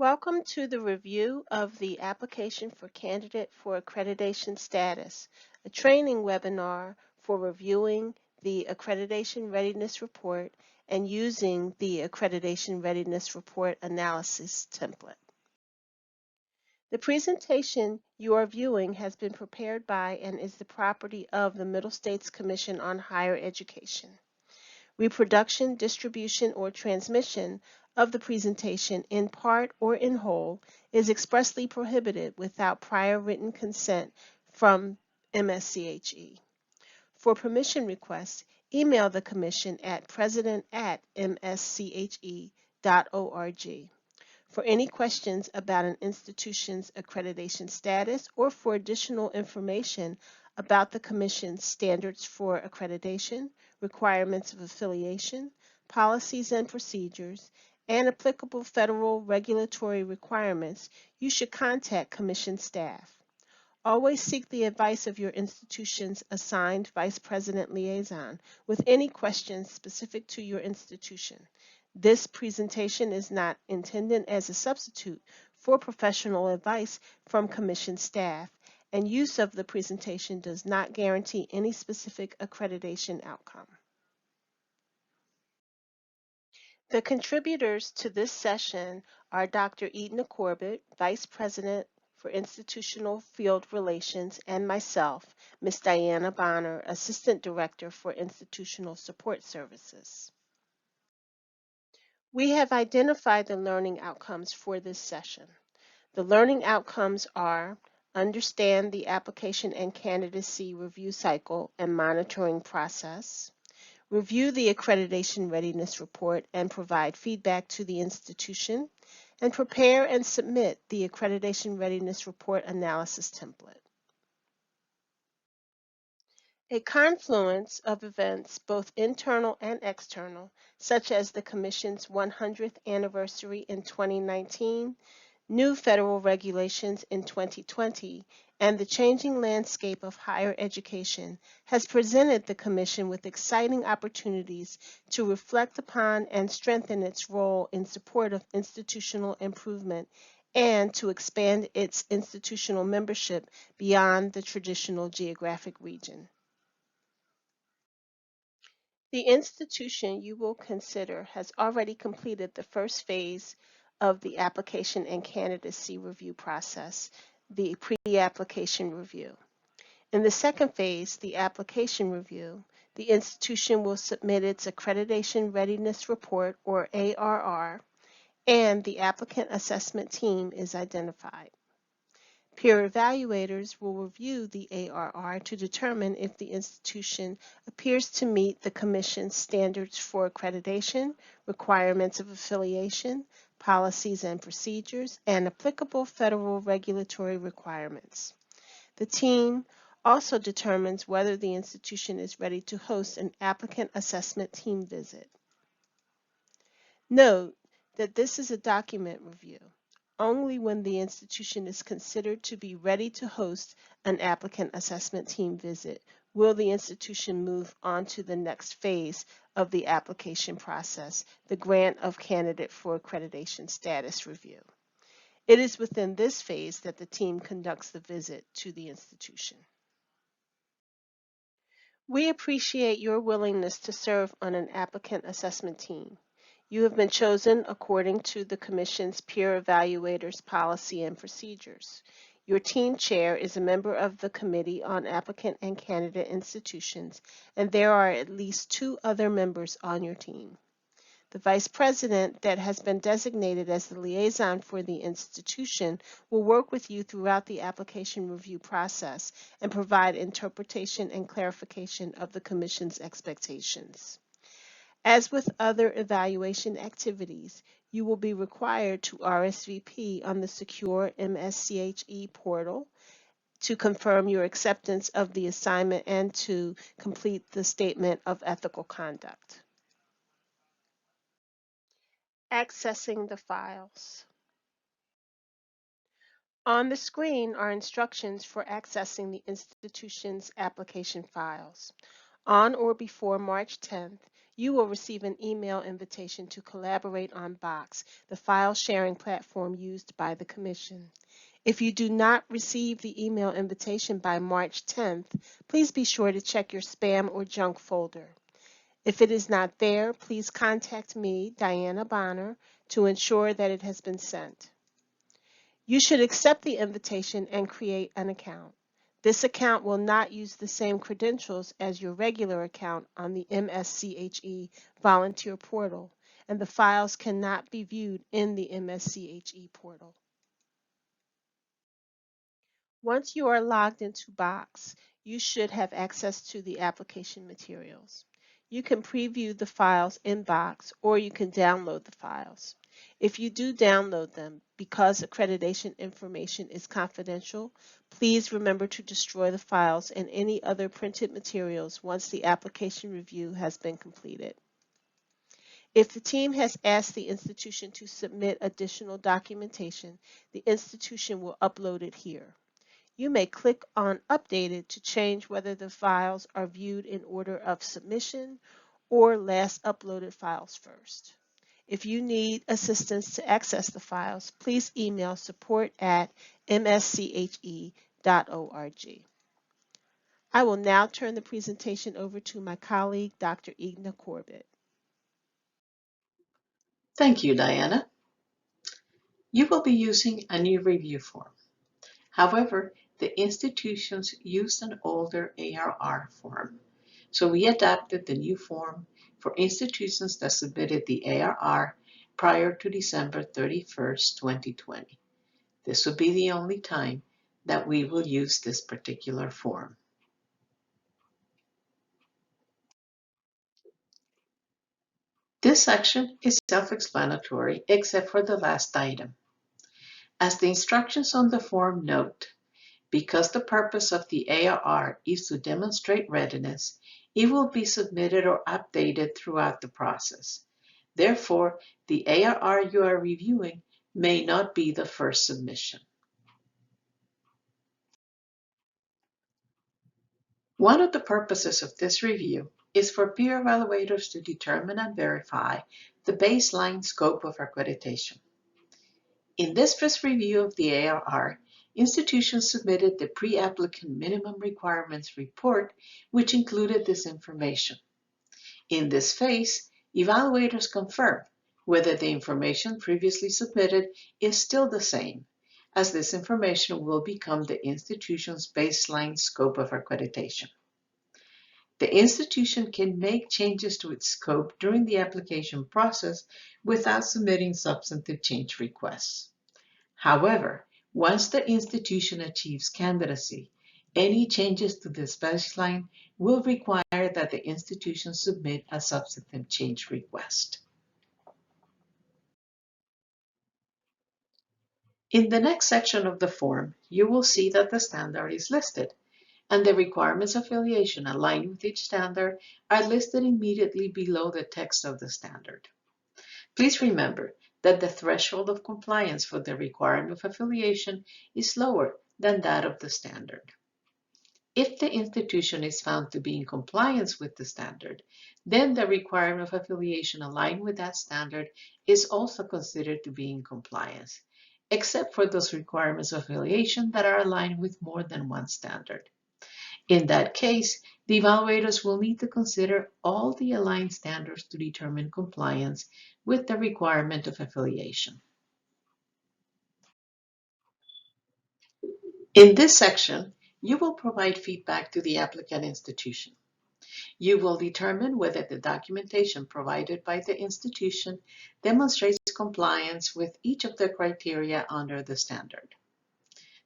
Welcome to the review of the application for candidate for accreditation status, a training webinar for reviewing the Accreditation Readiness Report and using the Accreditation Readiness Report analysis template. The presentation you are viewing has been prepared by and is the property of the Middle States Commission on Higher Education. Reproduction, distribution, or transmission of the presentation in part or in whole is expressly prohibited without prior written consent from MSCHE. For permission requests, email the Commission at president@msche.org. For any questions about an institution's accreditation status or for additional information about the Commission's standards for accreditation, requirements of affiliation, policies and procedures, and applicable federal regulatory requirements, you should contact Commission staff. Always seek the advice of your institution's assigned Vice President Liaison with any questions specific to your institution. This presentation is not intended as a substitute for professional advice from Commission staff, and use of the presentation does not guarantee any specific accreditation outcome. The contributors to this session are Dr. Edna Corbett, Vice President for Institutional Field Relations, and myself, Ms. Diana Bonner, Assistant Director for Institutional Support Services. We have identified the learning outcomes for this session. The learning outcomes are: understand the application and candidacy review cycle and monitoring process, review the Accreditation Readiness Report and provide feedback to the institution, and prepare and submit the Accreditation Readiness Report analysis template. A confluence of events, both internal and external, such as the Commission's 100th anniversary in 2019, new federal regulations in 2020, and the changing landscape of higher education, has presented the Commission with exciting opportunities to reflect upon and strengthen its role in support of institutional improvement and to expand its institutional membership beyond the traditional geographic region. The institution you will consider has already completed the first phase of the application and candidacy review process, the pre-application review. In the second phase, the application review, the institution will submit its Accreditation Readiness Report, or ARR, and the applicant assessment team is identified. Peer evaluators will review the ARR to determine if the institution appears to meet the Commission's standards for accreditation, requirements of affiliation, policies and procedures, and applicable federal regulatory requirements. The team also determines whether the institution is ready to host an applicant assessment team visit. Note that this is a document review. Only when the institution is considered to be ready to host an applicant assessment team visit will the institution move on to the next phase of the application process, the grant of candidate for accreditation status review. It is within this phase that the team conducts the visit to the institution. We appreciate your willingness to serve on an applicant assessment team. You have been chosen according to the Commission's peer evaluators policy and procedures. Your team chair is a member of the Committee on Applicant and Candidate Institutions, and there are at least 2 other members on your team. The Vice President that has been designated as the liaison for the institution will work with you throughout the application review process and provide interpretation and clarification of the Commission's expectations. As with other evaluation activities, you will be required to RSVP on the secure MSCHE portal to confirm your acceptance of the assignment and to complete the statement of ethical conduct. Accessing the files. On the screen are instructions for accessing the institution's application files. On or before March 10th, You will receive an email invitation to collaborate on Box, the file sharing platform used by the Commission. If you do not receive the email invitation by March 10th, please be sure to check your spam or junk folder. If it is not there, please contact me, Diana Bonner, to ensure that it has been sent. You should accept the invitation and create an account. This account will not use the same credentials as your regular account on the MSCHE volunteer portal, and the files cannot be viewed in the MSCHE portal. Once you are logged into Box, you should have access to the application materials. You can preview the files in Box, or you can download the files. If you do download them, because accreditation information is confidential, please remember to destroy the files and any other printed materials once the application review has been completed. If the team has asked the institution to submit additional documentation, the institution will upload it here. You may click on Updated to change whether the files are viewed in order of submission or last uploaded files first. If you need assistance to access the files, please email support@msche.org. I will now turn the presentation over to my colleague, Dr. Igna Corbett. Thank you, Diana. You will be using a new review form. However, the institutions used an older ARR form, so we adapted the new form for institutions that submitted the ARR prior to December 31st, 2020. This will be the only time that we will use this particular form. This section is self-explanatory except for the last item. As the instructions on the form note, because the purpose of the ARR is to demonstrate readiness, it will be submitted or updated throughout the process. Therefore, the ARR you are reviewing may not be the first submission. One of the purposes of this review is for peer evaluators to determine and verify the baseline scope of accreditation. In this first review of the ARR, institutions submitted the pre-applicant minimum requirements report, which included this information. In this phase, evaluators confirm whether the information previously submitted is still the same, as this information will become the institution's baseline scope of accreditation. The institution can make changes to its scope during the application process without submitting substantive change requests. However, once the institution achieves candidacy, any changes to this baseline will require that the institution submit a substantive change request. In the next section of the form, you will see that the standard is listed, and the requirements of affiliation aligned with each standard are listed immediately below the text of the standard. Please remember that the threshold of compliance for the requirement of affiliation is lower than that of the standard. If the institution is found to be in compliance with the standard, then the requirement of affiliation aligned with that standard is also considered to be in compliance, except for those requirements of affiliation that are aligned with more than one standard. In that case, the evaluators will need to consider all the aligned standards to determine compliance with the requirement of affiliation. In this section, you will provide feedback to the applicant institution. You will determine whether the documentation provided by the institution demonstrates compliance with each of the criteria under the standard.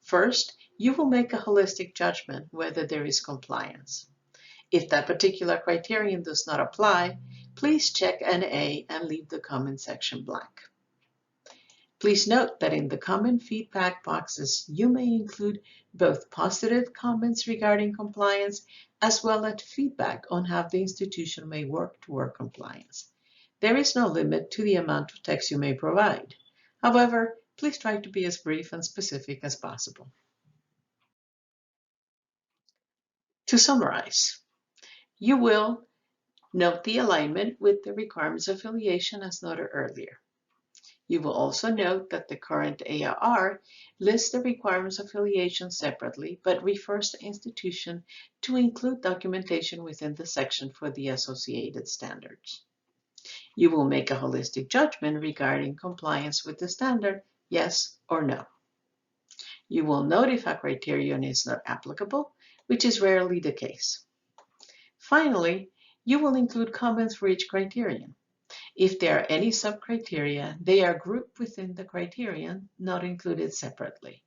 First, you will make a holistic judgment whether there is compliance. If that particular criterion does not apply, please check an A and leave the comment section blank. Please note that in the comment feedback boxes, you may include both positive comments regarding compliance as well as feedback on how the institution may work toward compliance. There is no limit to the amount of text you may provide. However, please try to be as brief and specific as possible. To summarize, you will Note the alignment with the requirements of affiliation as noted earlier. You will also note that the current ARR lists the requirements of affiliation separately, but refers the institution to include documentation within the section for the associated standards. You will make a holistic judgment regarding compliance with the standard, yes or no. You will note if a criterion is not applicable, which is rarely the case. Finally, you will include comments for each criterion. If there are any sub-criteria, they are grouped within the criterion, not included separately.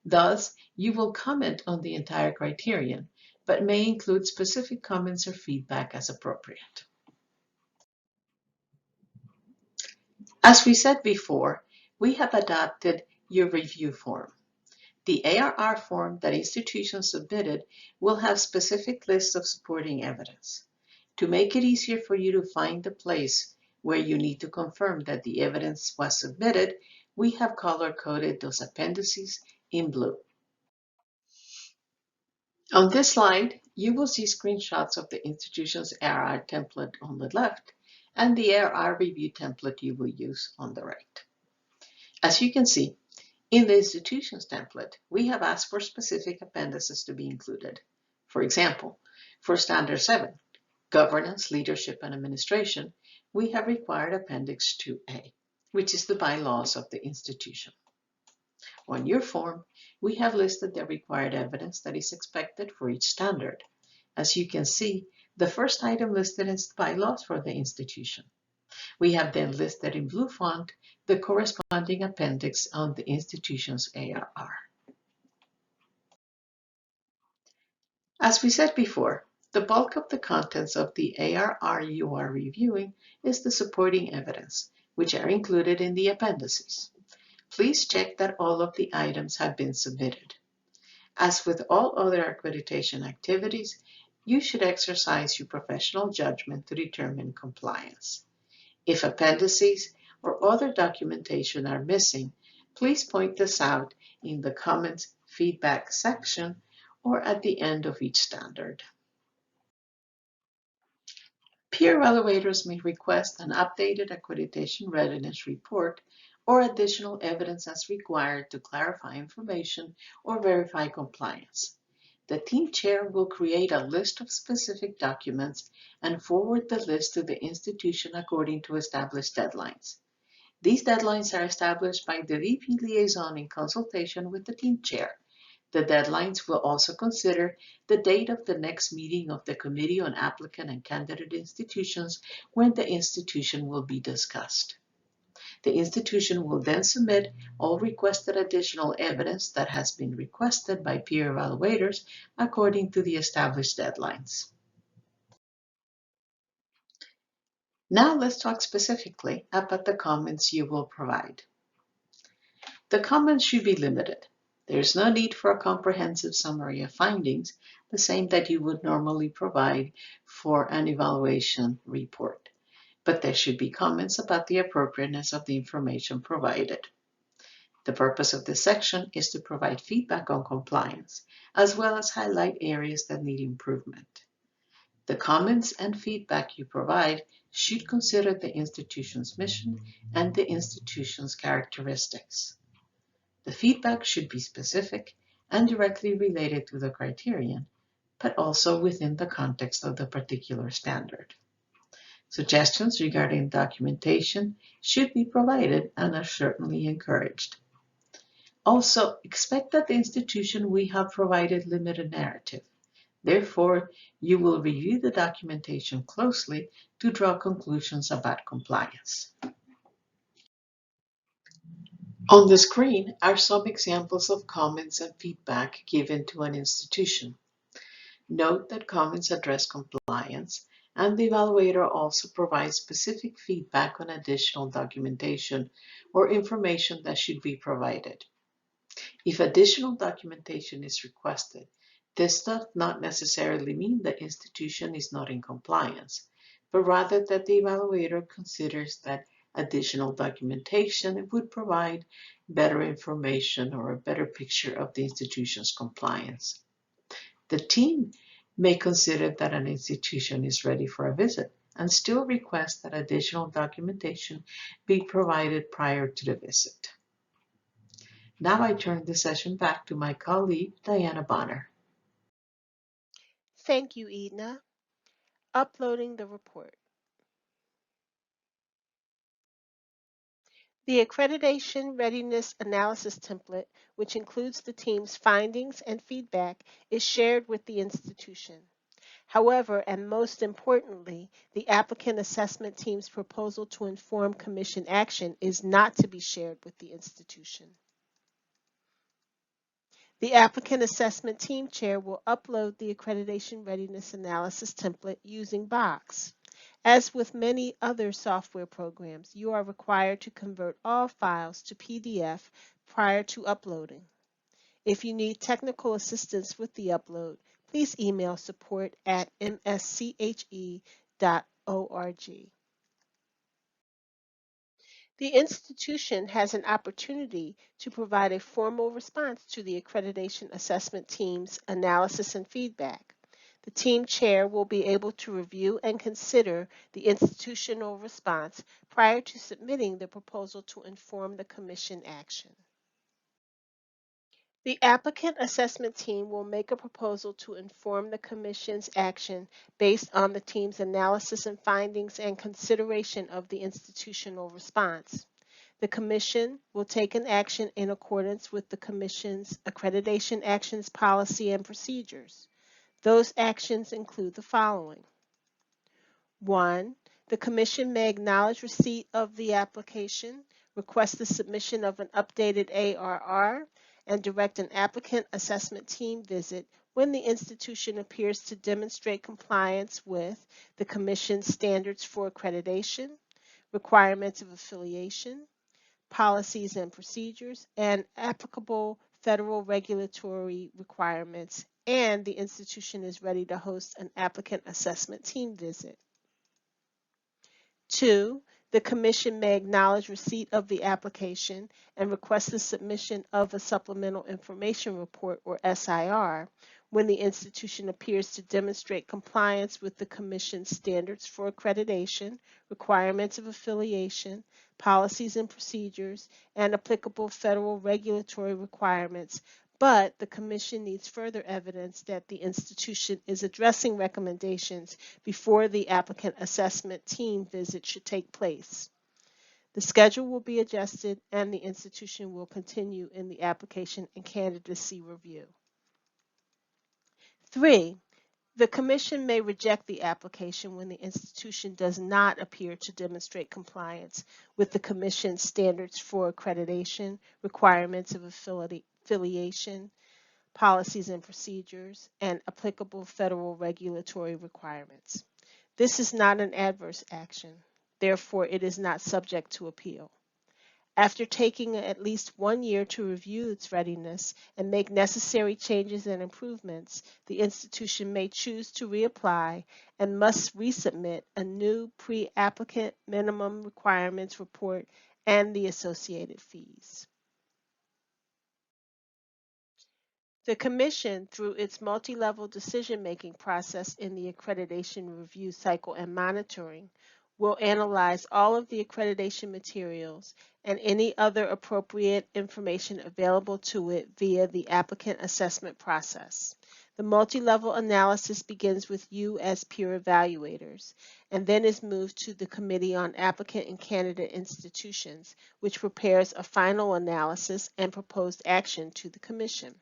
Thus, you will comment on the entire criterion, but may include specific comments or feedback as appropriate. As we said before, we have adopted your review form. The ARR form that institutions submitted will have specific lists of supporting evidence. To make it easier for you to find the place where you need to confirm that the evidence was submitted, we have color-coded those appendices in blue. On this slide, you will see screenshots of the institution's ARR template on the left and the ARR review template you will use on the right. As you can see, in the institution's template, we have asked for specific appendices to be included. For example, for Standard 7, Governance, Leadership, and Administration, we have required Appendix 2A, which is the bylaws of the institution. On your form, we have listed the required evidence that is expected for each standard. As you can see, the first item listed is the bylaws for the institution. We have then listed in blue font the corresponding appendix on the institution's ARR. As we said before, the bulk of the contents of the ARR you are reviewing is the supporting evidence, which are included in the appendices. Please check that all of the items have been submitted. As with all other accreditation activities, you should exercise your professional judgment to determine compliance. If appendices or other documentation are missing, please point this out in the comments feedback section or at the end of each standard. Peer evaluators may request an updated accreditation readiness report or additional evidence as required to clarify information or verify compliance. The team chair will create a list of specific documents and forward the list to the institution according to established deadlines. These deadlines are established by the VP liaison in consultation with the team chair. The deadlines will also consider the date of the next meeting of the Committee on Applicant and Candidate Institutions when the institution will be discussed. The institution will then submit all requested additional evidence that has been requested by peer evaluators according to the established deadlines. Now let's talk specifically about the comments you will provide. The comments should be limited. There is no need for a comprehensive summary of findings, the same that you would normally provide for an evaluation report. But there should be comments about the appropriateness of the information provided. The purpose of this section is to provide feedback on compliance, as well as highlight areas that need improvement. The comments and feedback you provide should consider the institution's mission and the institution's characteristics. The feedback should be specific and directly related to the criterion, but also within the context of the particular standard. Suggestions regarding documentation should be provided and are certainly encouraged. Also, expect that the institution we have provided limited narrative. Therefore, you will review the documentation closely to draw conclusions about compliance. On the screen are some examples of comments and feedback given to an institution. Note that comments address compliance, and the evaluator also provides specific feedback on additional documentation or information that should be provided. If additional documentation is requested, this does not necessarily mean the institution is not in compliance, but rather that the evaluator considers that additional documentation would provide better information or a better picture of the institution's compliance. The team may consider that an institution is ready for a visit and still request that additional documentation be provided prior to the visit. Now I turn the session back to my colleague, Diana Bonner. Thank you, Edna. Uploading the report. The Accreditation Readiness Analysis Template, which includes the team's findings and feedback, is shared with the institution. However, and most importantly, the applicant assessment team's proposal to inform commission action is not to be shared with the institution. The applicant assessment team chair will upload the Accreditation Readiness Analysis template using Box. As with many other software programs, you are required to convert all files to PDF prior to uploading. If you need technical assistance with the upload, please email support@msche.org. The institution has an opportunity to provide a formal response to the accreditation assessment team's analysis and feedback. The team chair will be able to review and consider the institutional response prior to submitting the proposal to inform the commission action. The applicant assessment team will make a proposal to inform the commission's action based on the team's analysis and findings and consideration of the institutional response. The commission will take an action in accordance with the commission's accreditation actions policy and procedures. Those actions include the following. 1. The commission may acknowledge receipt of the application, request the submission of an updated ARR, and direct an applicant assessment team visit when the institution appears to demonstrate compliance with the commission's standards for accreditation, requirements of affiliation, policies and procedures, and applicable federal regulatory requirements, and the institution is ready to host an applicant assessment team visit. 2. The commission may acknowledge receipt of the application and request the submission of a supplemental information report or SIR when the institution appears to demonstrate compliance with the commission's standards for accreditation, requirements of affiliation, policies and procedures, and applicable federal regulatory requirements, but the commission needs further evidence that the institution is addressing recommendations before the applicant assessment team visit should take place. The schedule will be adjusted and the institution will continue in the application and candidacy review. 3. The commission may reject the application when the institution does not appear to demonstrate compliance with the commission's standards for accreditation, requirements of affiliation, policies and procedures, and applicable federal regulatory requirements. This is not an adverse action. Therefore, it is not subject to appeal. After taking at least 1 year to review its readiness and make necessary changes and improvements, the institution may choose to reapply and must resubmit a new pre-applicant minimum requirements report and the associated fees. The Commission, through its multi-level decision-making process in the accreditation review cycle and monitoring, will analyze all of the accreditation materials and any other appropriate information available to it via the applicant assessment process. The multi-level analysis begins with you as peer evaluators and then is moved to the Committee on Applicant and Candidate Institutions, which prepares a final analysis and proposed action to the Commission.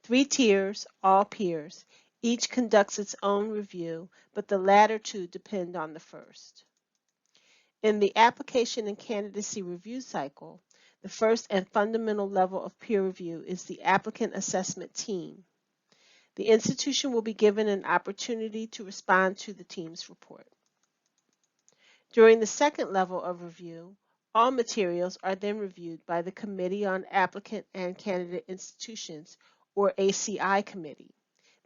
3 tiers, all peers. Each conducts its own review, but the latter two depend on the first. In the application and candidacy review cycle, the first and fundamental level of peer review is the applicant assessment team. The institution will be given an opportunity to respond to the team's report. During the second level of review, all materials are then reviewed by the Committee on Applicant and Candidate Institutions, or ACI committee.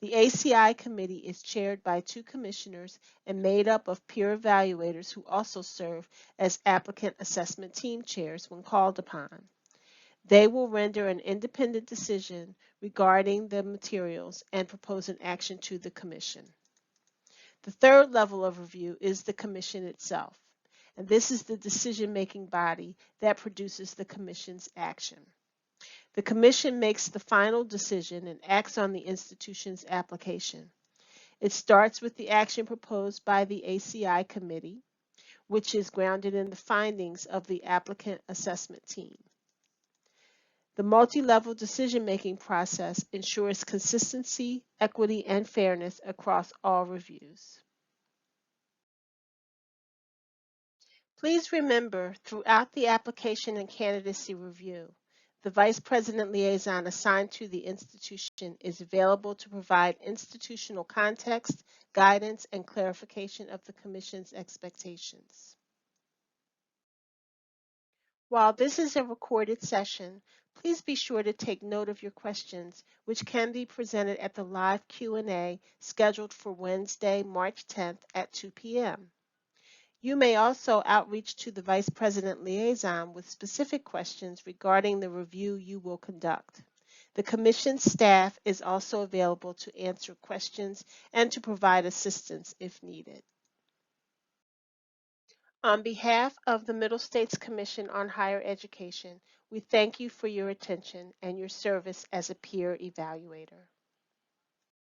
The ACI committee is chaired by 2 commissioners and made up of peer evaluators who also serve as applicant assessment team chairs when called upon. They will render an independent decision regarding the materials and propose an action to the Commission. The third level of review is the Commission itself, and this is the decision-making body that produces the Commission's action. The Commission makes the final decision and acts on the institution's application. It starts with the action proposed by the ACI Committee, which is grounded in the findings of the applicant assessment team. The multi-level decision-making process ensures consistency, equity, and fairness across all reviews. Please remember, throughout the application and candidacy review, the Vice President Liaison assigned to the institution is available to provide institutional context, guidance, and clarification of the Commission's expectations. While this is a recorded session, please be sure to take note of your questions, which can be presented at the live Q&A scheduled for Wednesday, March 10th at 2 p.m. You may also outreach to the Vice President Liaison with specific questions regarding the review you will conduct. The Commission staff is also available to answer questions and to provide assistance if needed. On behalf of the Middle States Commission on Higher Education, we thank you for your attention and your service as a peer evaluator.